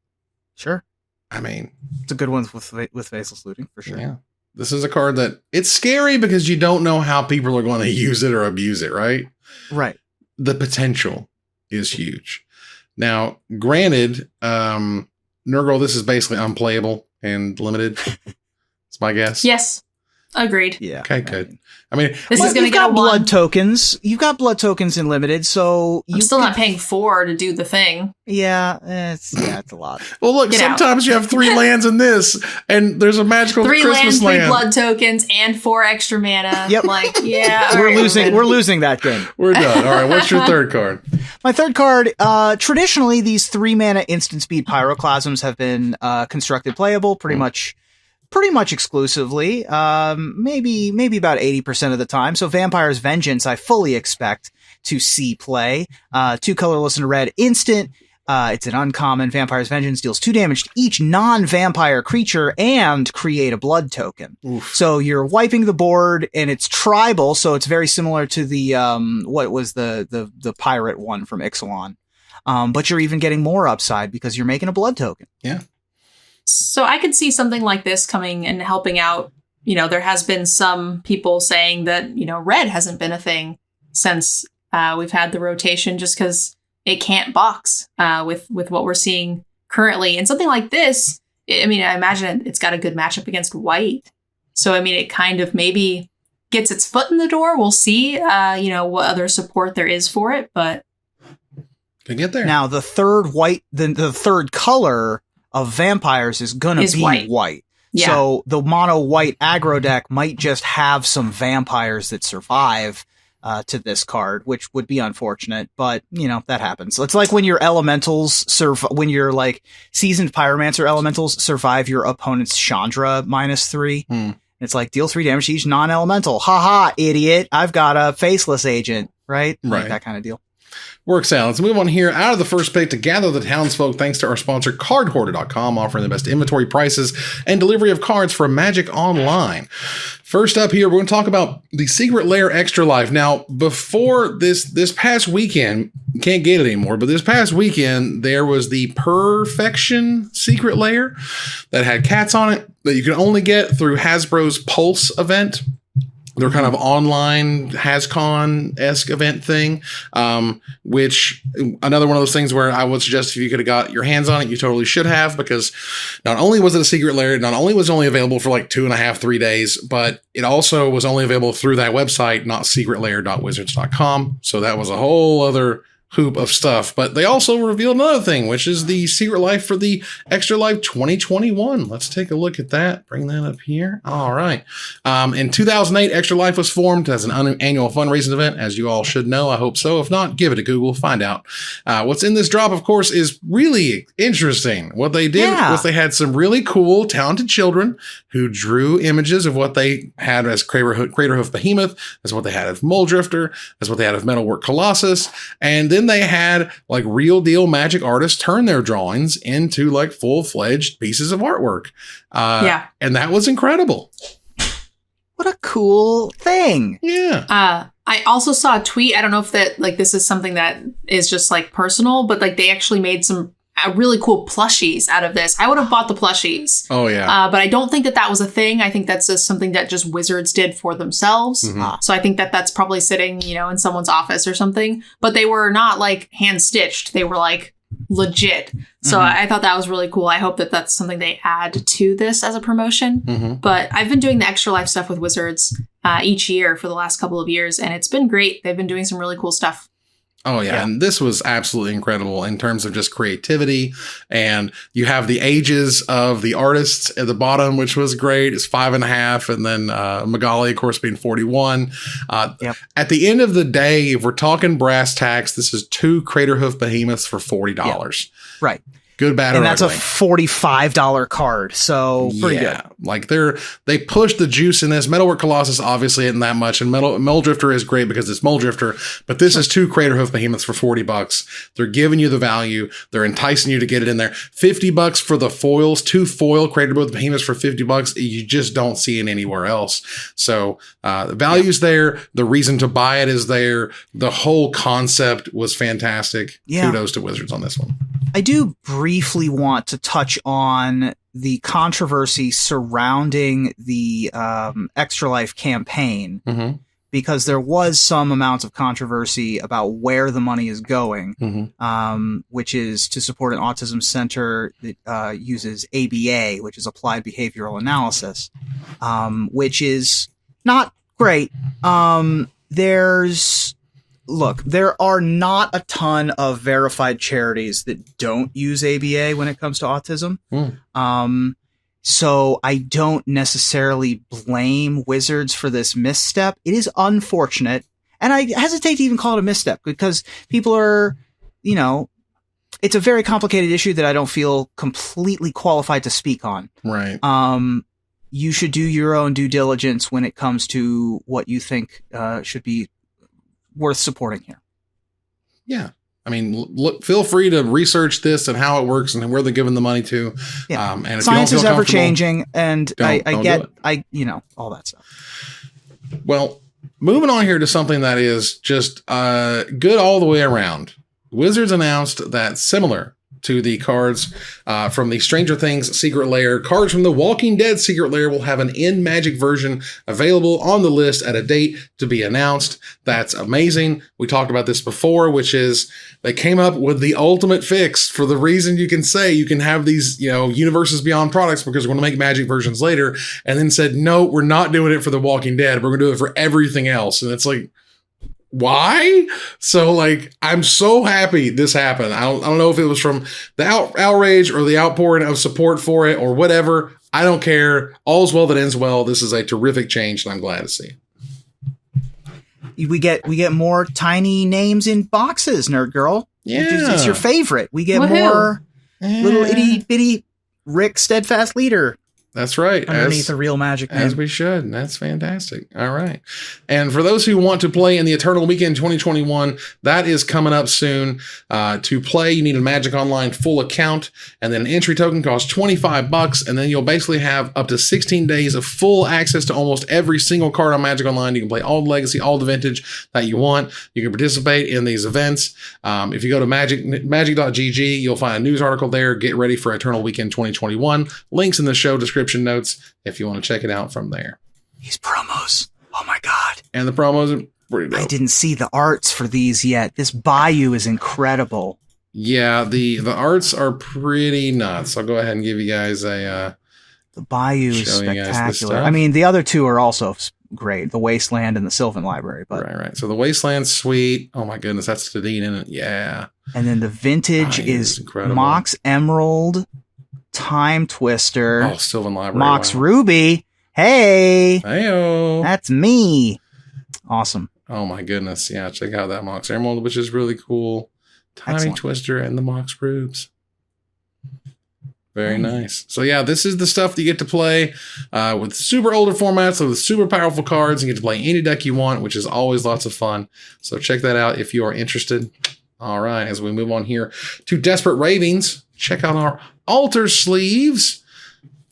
Sure. I mean, it's a good one with Faithless Looting for sure. Yeah. This is a card that it's scary because you don't know how people are going to use it or abuse it, right? Right. The potential is huge. Now, granted, Nurgle, this is basically unplayable and limited. It's my guess. Yes. Agreed. Yeah. Okay, good. I mean, this is going to get blood tokens. You've got blood tokens in limited, so I'm still not paying 4 to do the thing. Yeah, it's a lot. Well, look, sometimes you have 3 lands in this, and there's a magical 3 Christmas lands, 3 land. blood tokens, and 4 extra mana. Yep. Like, yeah, we're losing that game. We're done. All right, what's your third card? My third card. Traditionally, these 3 mana instant speed pyroclasms have been constructed playable pretty much exclusively, maybe about 80% of the time. So Vampire's Vengeance, I fully expect to see play. 2 colorless and a red instant. It's an uncommon. Vampire's Vengeance deals 2 damage to each non-vampire creature and create a blood token. Oof. So you're wiping the board, and it's tribal, so it's very similar to the what was the pirate one from Ixalan. But you're even getting more upside because you're making a blood token. Yeah. So I could see something like this coming and helping out. You know, there has been some people saying that, you know, red hasn't been a thing since we've had the rotation, just because it can't box with what we're seeing currently. And something like this, I mean, I imagine it's got a good matchup against white. So, I mean, it kind of maybe gets its foot in the door. We'll see, you know, what other support there is for it, but can get there. Now, the third third color of vampires is going to be white. Yeah. So the mono white aggro deck might just have some vampires that survive to this card, which would be unfortunate, but you know, that happens. It's like when your elementals when your like seasoned pyromancer elementals survive your opponent's Chandra -3. It's like deal 3 damage to each non-elemental. Haha, idiot. I've got a faceless agent, right? Like that kind of deal. Works out. Let's move on here out of the first pick to gather the townsfolk, thanks to our sponsor, CardHoarder.com, offering the best inventory prices and delivery of cards for Magic Online. First up here, we're going to talk about the Secret Lair Extra Life. Now, before this past weekend, can't get it anymore, but this past weekend, there was the Perfection Secret Lair that had cats on it that you can only get through Hasbro's Pulse event. They're kind of online HasCon-esque event thing, which another one of those things where I would suggest if you could have got your hands on it, you totally should have, because not only was it a secret lair, not only was it only available for like 2.5, 3 days, but it also was only available through that website, not secretlair.wizards.com. So that was a whole other hoop of stuff. But they also revealed another thing, which is the Secret Life for the Extra Life 2021. Let's take a look at that. Bring that up here. All right. In 2008, Extra Life was formed as an annual fundraising event, as you all should know. I hope so. If not, give it a Google. Find out. What's in this drop, of course, is really interesting. What they did was they had some really cool, talented children who drew images of what they had as Craterhoof Behemoth, as what they had of Muldrifter, as what they had of Metalwork Colossus, and then they had like real deal magic artists turn their drawings into like full-fledged pieces of artwork. And that was incredible. What a cool thing. Yeah. I also saw a tweet. I don't know if that like this is something that is just like personal, but like they actually made some really cool plushies out of this. I would have bought the plushies. Oh, yeah. But I don't think that was a thing. I think that's just something that just Wizards did for themselves. Mm-hmm. So I think that that's probably sitting, you know, in someone's office or something. But they were not like hand stitched. They were like legit. So I thought that was really cool. I hope that that's something they add to this as a promotion. Mm-hmm. But I've been doing the Extra Life stuff with Wizards each year for the last couple of years, and it's been great. They've been doing some really cool stuff. Oh, yeah. And this was absolutely incredible in terms of just creativity. And you have the ages of the artists at the bottom, which was great. It's 5.5. And then Magali, of course, being 41. At the end of the day, if we're talking brass tacks, this is 2 Craterhoof Behemoths for $40. Yep. Right. Good, bad, and or that's ugly. a $45 card, so pretty good. Like they pushed the juice in this. Metalwork Colossus obviously isn't that much, and Muldrifter is great because it's Muldrifter. But this is 2 Craterhoof Behemoths for $40. They're giving you the value. They're enticing you to get it in there. $50 for the foils. 2 foil Craterhoof Behemoths for $50. You just don't see it anywhere else. So the value's there. The reason to buy it is there. The whole concept was fantastic. Kudos to Wizards on this one. I do briefly want to touch on the controversy surrounding the Extra Life campaign, because there was some amount of controversy about where the money is going, which is to support an autism center that uses ABA, which is Applied Behavioral Analysis, which is not great. There are not a ton of verified charities that don't use ABA when it comes to autism. So I don't necessarily blame Wizards for this misstep. It is unfortunate. And I hesitate to even call it a misstep because people are, you know, it's a very complicated issue that I don't feel completely qualified to speak on. Right. You should do your own due diligence when it comes to what you think should be worth supporting here. Yeah. I mean, look, feel free to research this and how it works and where they're giving the money to. Yeah. And if Science you don't is feel ever comfortable, changing, and I all that stuff. Well, moving on here to something that is just good all the way around. Wizards announced that similar to the cards from the Stranger Things Secret Lair, cards from the Walking Dead Secret Lair will have an in-Magic version available on the list at a date to be announced. That's amazing. We talked about this before, which is they came up with the ultimate fix for the reason you can say you can have these, universes beyond products because we're going to make Magic versions later, and then said, no, we're not doing it for the Walking Dead. We're going to do it for everything else. And it's like, why? So I'm so happy this happened. I don't know if it was from the outrage or the outpouring of support for it or whatever. I don't care. All's well that ends well. This is a terrific change and I'm glad to see. We get more tiny names in boxes, Nerd Girl. Yeah. It's your favorite. We get Woohoo. more little itty bitty Rick Steadfast Leader. That's right. Underneath a real Magic name. As we should. That's fantastic. All right. And for those who want to play in the Eternal Weekend 2021, that is coming up soon. To play, you need a Magic Online full account, and then an entry token costs $25, and then you'll basically have up to 16 days of full access to almost every single card on Magic Online. You can play all the Legacy, all the Vintage that you want. You can participate in these events. If you go to magic.gg, you'll find a news article there. Get ready for Eternal Weekend 2021. Links in the show description notes if you want to check it out from there. These promos. Oh my God. And the promos are pretty dope. I didn't see the arts for these yet. This Bayou is incredible. Yeah, the arts are pretty nuts. I'll go ahead and give you guys a the Bayou is show you guys this spectacular. stuff. I mean, the other two are also great. The Wasteland and the Sylvan Library. But right. So the Wasteland's sweet. Oh my goodness, that's the Dean in it. Yeah. And then the Vintage is incredible. Mox Emerald, Time Twister, Oh, Sylvan Library. Mox wow. Ruby. Hey, Heyo. that's me. Awesome. Oh my goodness. Yeah, check out that Mox Emerald, which is really cool. Tiny Excellent. Twister and the Mox Rubes. Very nice. So yeah, this is the stuff that you get to play with super older formats, with super powerful cards. You get to play any deck you want, which is always lots of fun. So check that out if you are interested. All right, as we move on here to Desperate Ravings, check out our altar sleeves.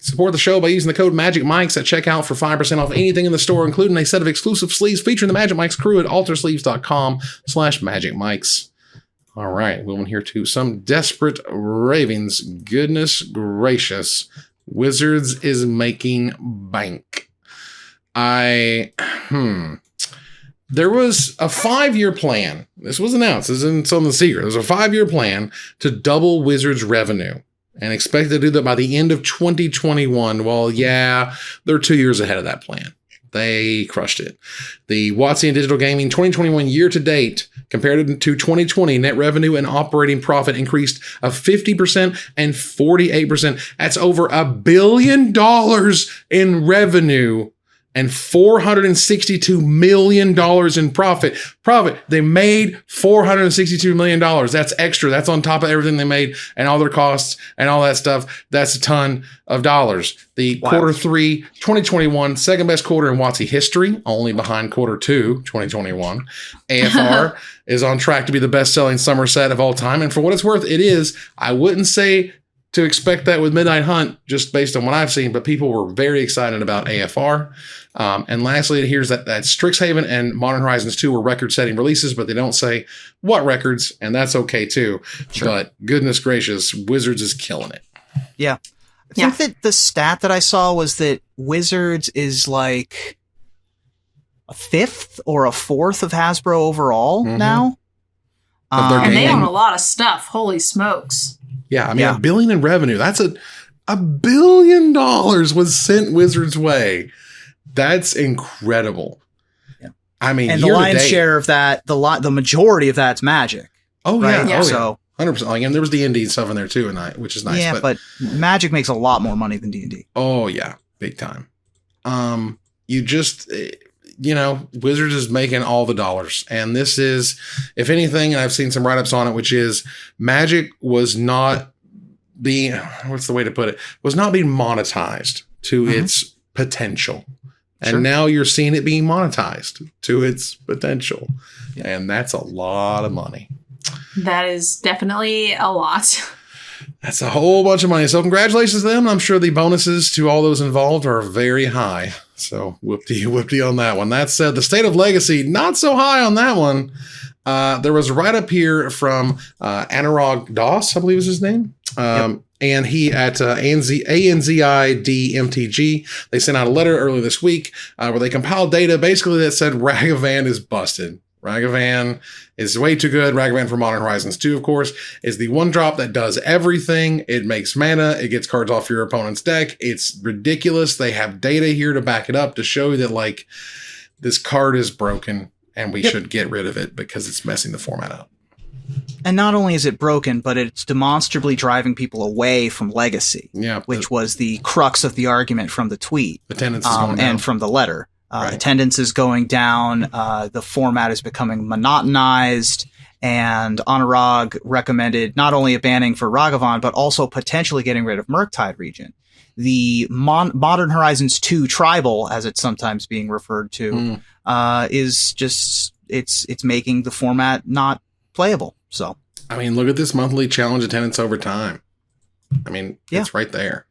Support the show by using the code MAGICMICS at checkout for 5% off anything in the store, including a set of exclusive sleeves featuring the Magic Mics crew at altersleeves.com/magicmics. All right, moving here to some Desperate Ravings. Goodness gracious. Wizards is making bank. There was a 5-year plan. This was announced. This isn't something secret. There's a 5-year plan to double Wizards revenue and expect to do that by the end of 2021. Well, yeah, they're 2 years ahead of that plan. They crushed it. The WotC Digital Gaming 2021 year to date, compared to 2020, net revenue and operating profit increased of 50% and 48%. That's over $1 billion in revenue and $462 million in profit. They made $462 million. That's extra. That's on top of everything they made and all their costs and all that stuff. That's a ton of dollars. The quarter 3, 2021, second best quarter in WotC history, only behind quarter 2, 2021. AFR is on track to be the best-selling summer set of all time. And for what it's worth, it is. I wouldn't say to expect that with Midnight Hunt, just based on what I've seen, but people were very excited about AFR. And lastly, here's that Strixhaven and Modern Horizons 2 were record-setting releases, but they don't say what records, and that's okay too. Sure. But goodness gracious, Wizards is killing it. Yeah. I think that the stat that I saw was that Wizards is like a 5th or a 4th of Hasbro overall now. And they own a lot of stuff. Holy smokes. Yeah, I mean, $1 billion in revenue. That's $1 billion was sent Wizards' way. That's incredible. Yeah. I mean, and the lion's share of that, the majority of that's Magic. Oh, right? yeah. So 100%. And there was D&D stuff in there too, which is nice. Yeah, but Magic makes a lot more money than D&D. Oh, yeah. Big time. Wizards is making all the dollars. And this is, if anything, and I've seen some write-ups on it, which is Magic was not being, what's the way to put it? Was not being monetized to its potential. And now you're seeing it being monetized to its potential. Yeah. And that's a lot of money. That is definitely a lot. That's a whole bunch of money. So congratulations to them. I'm sure the bonuses to all those involved are very high. So whoop-dee on that one. That said, the State of Legacy, not so high on that one. There was a write-up here from Anurag Das, I believe is his name. Yep. And he at ANZIDMTG, they sent out a letter earlier this week where they compiled data basically that said Ragavan is busted. Ragavan is way too good. Ragavan for Modern Horizons 2, of course, is the one drop that does everything. It makes mana. It gets cards off your opponent's deck. It's ridiculous. They have data here to back it up to show you that, like, this card is broken and we should get rid of it because it's messing the format up. And not only is it broken, but it's demonstrably driving people away from Legacy, which was the crux of the argument from the tweet. Attendance is going down. And from the letter. Right. Attendance is going down. The format is becoming monotonized. And Anurag recommended not only a banning for Ragavan, but also potentially getting rid of Murktide Region. The Modern Horizons 2 Tribal, as it's sometimes being referred to, is just it's making the format not playable. So, I mean, look at this monthly challenge attendance over time. I mean, it's right there.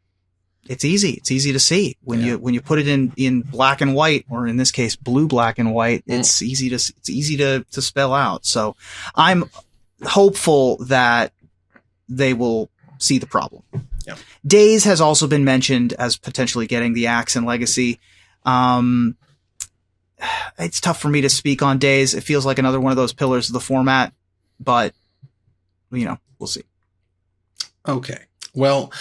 It's easy. It's easy to see when you put it in black and white, or in this case, blue, black and white. It's easy to spell out. So I'm hopeful that they will see the problem. Yeah. Days has also been mentioned as potentially getting the axe in Legacy. It's tough for me to speak on Days. It feels like another one of those pillars of the format, but we'll see. Okay. Well,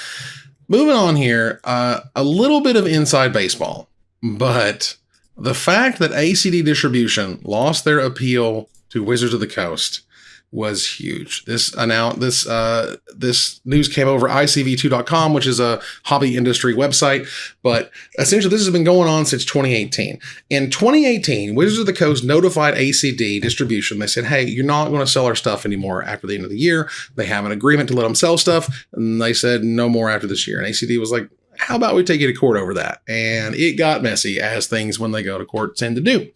moving on here, a little bit of inside baseball, but the fact that ACD Distribution lost their appeal to Wizards of the Coast was huge. This news came over ICV2.com, which is a hobby industry website, but essentially this has been going on since 2018. In 2018, Wizards of the Coast notified ACD Distribution. They said, hey, you're not going to sell our stuff anymore after the end of the year. They have an agreement to let them sell stuff, and they said no more after this year. And ACD was like, how about we take you to court over that? And it got messy, as things when they go to court tend to do.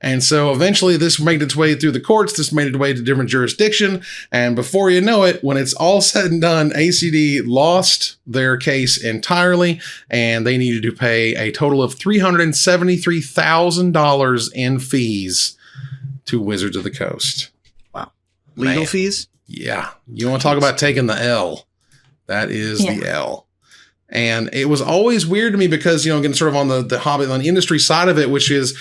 And so eventually this made its way through the courts. This made its way to different jurisdiction. And before you know it, when it's all said and done, ACD lost their case entirely, and they needed to pay a total of $373,000 in fees to Wizards of the Coast. Wow. Legal fees? Yeah. You want to talk about taking the L. That is the L. And it was always weird to me because, again, sort of on the hobby, on the industry side of it, which is,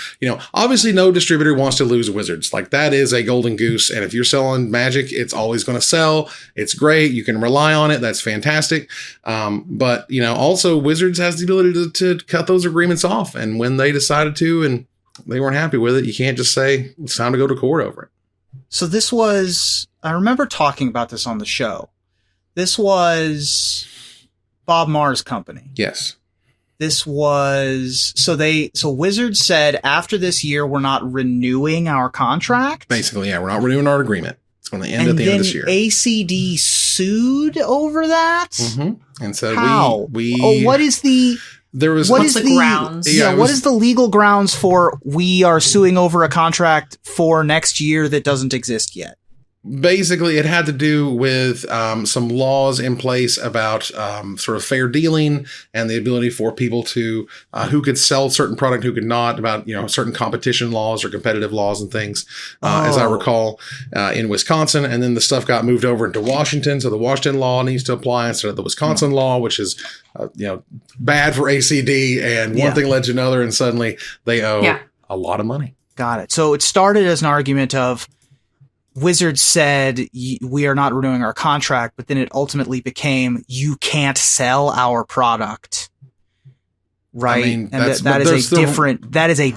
obviously no distributor wants to lose Wizards. Like, that is a golden goose. And if you're selling Magic, it's always going to sell. It's great. You can rely on it. That's fantastic. But, also Wizards has the ability to cut those agreements off. And when they decided to, and they weren't happy with it, you can't just say it's time to go to court over it. So this was, I remember talking about this on the show. This was Bob Maher's company. Yes. This was, so Wizards said after this year, we're not renewing our contract. Basically, yeah, we're not renewing our agreement. It's going to end at the end of this year. ACD sued over that. Mm-hmm. And so how? What is the grounds? What is the legal grounds for we are suing over a contract for next year that doesn't exist yet? Basically, it had to do with some laws in place about sort of fair dealing and the ability for people to who could sell certain product, who could not, about certain competition laws or competitive laws and things, as I recall, in Wisconsin. And then the stuff got moved over into Washington, so the Washington law needs to apply instead of the Wisconsin law, which is bad for ACD. And one thing led to another, and suddenly they owe a lot of money. Got it. So it started as an argument of Wizards said, we are not renewing our contract, but then it ultimately became, you can't sell our product. Right. I mean, and that is a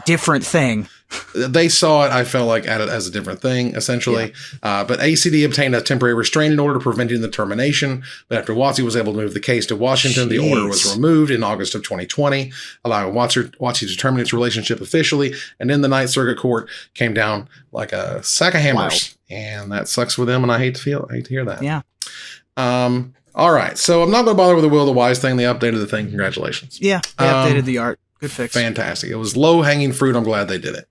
different thing. They saw it, I felt like, at it as a different thing, essentially. Yeah. But ACD obtained a temporary restraining order preventing the termination. But after WotC was able to move the case to Washington, the order was removed in August of 2020, allowing WotC to terminate its relationship officially. And then the Ninth Circuit Court came down like a sack of hammers. Wow. And that sucks for them, and I hate to hear that. Yeah. All right. So I'm not going to bother with the Will of the Wise thing. They updated the thing. Congratulations. Yeah. They updated the art. Good fix. Fantastic. It was low-hanging fruit. I'm glad they did it.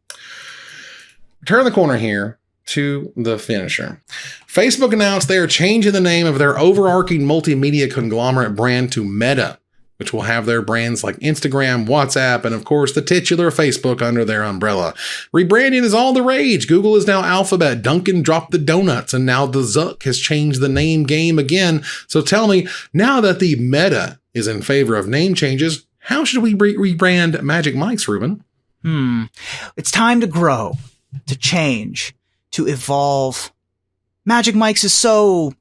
Turn the corner here to the finisher. Facebook announced they are changing the name of their overarching multimedia conglomerate brand to Meta, which will have their brands like Instagram, WhatsApp, and of course the titular Facebook under their umbrella. Rebranding is all the rage. Google is now Alphabet, Dunkin' dropped the donuts, and now the Zuck has changed the name game again. So tell me, now that the Meta is in favor of name changes, how should we rebrand Magic Mike's, Ruben? It's time to grow, to change, to evolve. Magic Mike's is so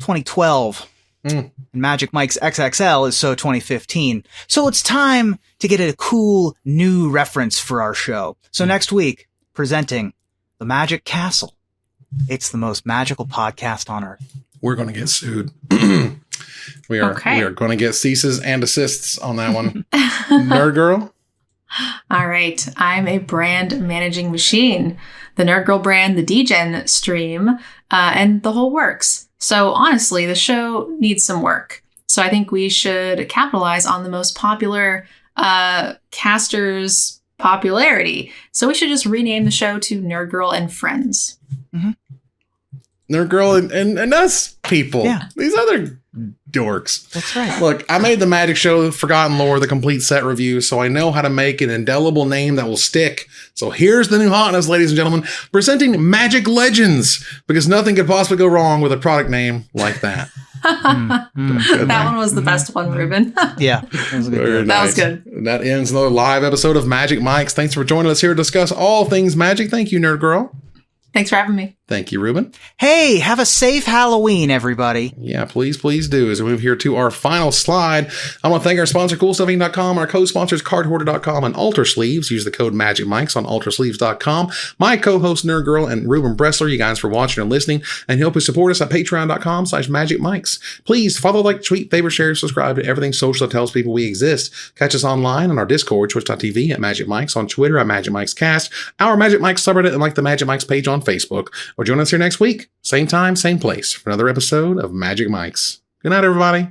2012. And Magic Mike's XXL is so 2015. So it's time to get a cool new reference for our show. So next week, presenting the Magic Castle. It's the most magical podcast on earth. We're going to get sued. We are going to get ceases and assists on that one. Nerd Girl? All right. I'm a brand managing machine. The Nerd Girl brand, the DGen stream, and the whole works. So honestly, the show needs some work. So I think we should capitalize on the most popular caster's popularity. So we should just rename the show to Nerd Girl and Friends. Nerd Girl and us people. Yeah. These other dorks. That's right. Look, I made the Magic Show Forgotten Lore, the complete set review, so I know how to make an indelible name that will stick. So here's the new hotness, ladies and gentlemen, presenting Magic Legends, because nothing could possibly go wrong with a product name like that. That one was the best one, Ruben. Yeah. That was a good one. That was good. That ends another live episode of Magic Mike's. Thanks for joining us here to discuss all things magic. Thank you, Nerd Girl. Thanks for having me. Thank you, Ruben. Hey, have a safe Halloween, everybody. Yeah, please do. As we move here to our final slide, I want to thank our sponsor, CoolStuffing.com, our co-sponsors, CardHoarder.com, and Alter Sleeves. Use the code MagicMikes on AlterSleeves.com. My co-host, Nerd Girl, and Ruben Bressler, you guys for watching and listening, and help us support us at Patreon.com/MagicMikes. Please follow, like, tweet, favorite, share, subscribe to everything social that tells people we exist. Catch us online on our Discord, Twitch.tv at Magic Mikes, on Twitter at Magic Mikes Cast, our Magic Mikes subreddit, and like the Magic Mikes page on Facebook. Or join us here next week, same time, same place, for another episode of Magic Mikes. Good night, everybody.